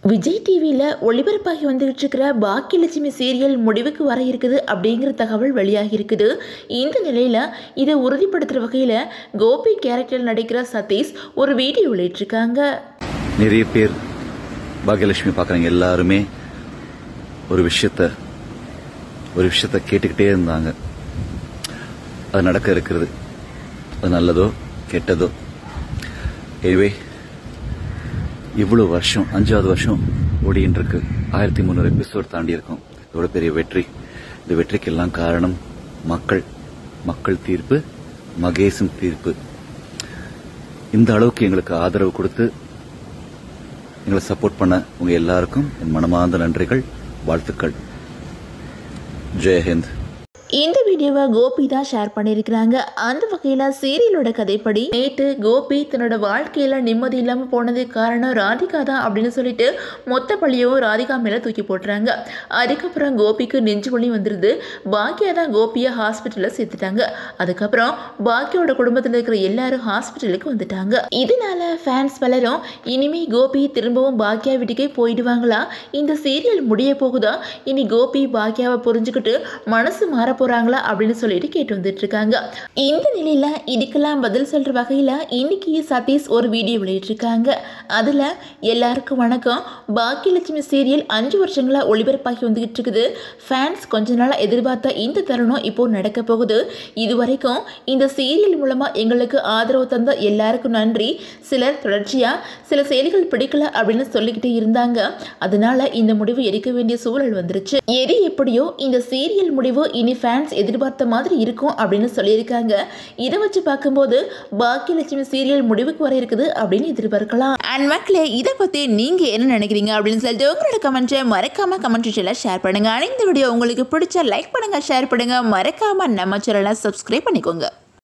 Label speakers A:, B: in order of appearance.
A: விஜய் டிவியில் ஒளிபரப்பாகி வந்துகிட்டு இருக்கிற பாக்கியலட்சுமி சீரியல் முடிவுக்கு வர இருக்குது அப்படிங்கிற தகவல் வெளியாகி இருக்குது. இந்த நிலையில் இதை உறுதிப்படுத்துகிற வகையில் கோபி கேரக்டரில் நடிக்கிற சதீஷ் ஒரு வீடியோ வெளியிட்டிருக்காங்க.
B: நிறைய பேர் பாக்கியலட்சுமி பார்க்குறவங்க எல்லாருமே ஒரு விஷயத்த கேட்டுக்கிட்டே இருந்தாங்க. அது நடக்க இருக்கிறது, அது நல்லதோ கெட்டதோ. எனவே இவ்வளவு வருஷம் 5வது வருஷம் ஓடின்னு இருக்கு. 1300 எபிசோட் தாண்டி இருக்கும். இவ்வளவு பெரிய வெற்றி. இந்த வெற்றிக்கெல்லாம் காரணம் மக்கள் தீர்ப்பு, மகேசன் தீர்ப்பு. இந்த அளவுக்கு எங்களுக்கு ஆதரவு கொடுத்து எங்களை சப்போர்ட் பண்ண உங்க எல்லாருக்கும் என் மனமார்ந்த நன்றிகள், வாழ்த்துக்கள். ஜெயஹிந்த்.
A: இந்த வீடியோவை கோபி தான் ஷேர் பண்ணியிருக்கிறாங்க. அந்த வகையில் சீரியலோட கதைப்படி நேற்று கோபி தன்னோட வாழ்க்கையில் நிம்மதி இல்லாமல் போனதுக்கு காரணம் ராதிகா தான் அப்படின்னு சொல்லிட்டு மொத்த பழியவும் ராதிகா மேலே தூக்கி போட்டுறாங்க. அதுக்கப்புறம் கோபிக்கு நெஞ்சு வலி வந்துடுது. பாக்கியா தான் கோபியை ஹாஸ்பிட்டலில் சேர்த்துட்டாங்க. அதுக்கப்புறம் பாக்கியோட குடும்பத்தில் இருக்கிற எல்லாரும் ஹாஸ்பிட்டலுக்கு வந்துட்டாங்க. இதனால ஃபேன்ஸ் பலரும் இனிமே கோபி திரும்பவும் பாக்கியா வீட்டுக்கே போயிடுவாங்களா, இந்த சீரியல் முடிய போகுதா, இனி கோபி பாக்கியாவை புரிஞ்சுக்கிட்டு மனசு மாற போறாங்களா அப்படின்னு சொல்லிட்டு கேட்டு வந்துட்டு இருக்காங்க. இந்த நிலையில இதுக்கெல்லாம் பதில் சொல்ற வகையில இன்னைக்கு சதீஷ் ஒரு வீடியோ வெளியிட்டிருக்காங்க. அதுல எல்லாருக்கும் வணக்கம், பாக்கியலட்சுமி சீரியல் 5 வருஷங்களா ஒளிபரப்பாகி வந்துகிட்டு இருக்குது. ஃபேன்ஸ் கொஞ்ச நாளா எதிர்பார்த்த இந்த தருணம் இப்போ நடக்க போகுது. இதுவரைக்கும் இந்த சீரியல் மூலமா எங்களுக்கு ஆதரவு தந்த எல்லாருக்கும் நன்றி. சிலர் தொடர்ச்சியா சில செயல்கள் பிடிக்கல அப்படின்னு சொல்லிக்கிட்டே இருந்தாங்க. அதனால இந்த முடிவு எடுக்க வேண்டிய சூழல் வந்துருச்சு. எது எப்படியோ இந்த சீரியல் முடிவு இனி ஃபேன்ஸ் எதிர்பார்த்த மாதிரி இருக்கும் அப்படின்னு சொல்லியிருக்காங்க. இதை வச்சு பார்க்கும்போது பாக்கியலட்சுமி சீரியல் முடிவுக்கு வர இருக்குது அப்படின்னு எதிர்பார்க்கலாம். அண்ட் மக்களே, இதை பற்றி நீங்கள் என்ன நினைக்கிறீங்க அப்படின்னு சொல்லிட்டு உங்களோட கமெண்ட்ஸை மறக்காம கமெண்ட் செக்ஷனில் ஷேர் பண்ணுங்க. இந்த வீடியோ உங்களுக்கு பிடிச்சா லைக் பண்ணுங்க, ஷேர் பண்ணுங்க, மறக்காம நம்ம சேனலை சப்ஸ்கிரைப் பண்ணிக்கோங்க.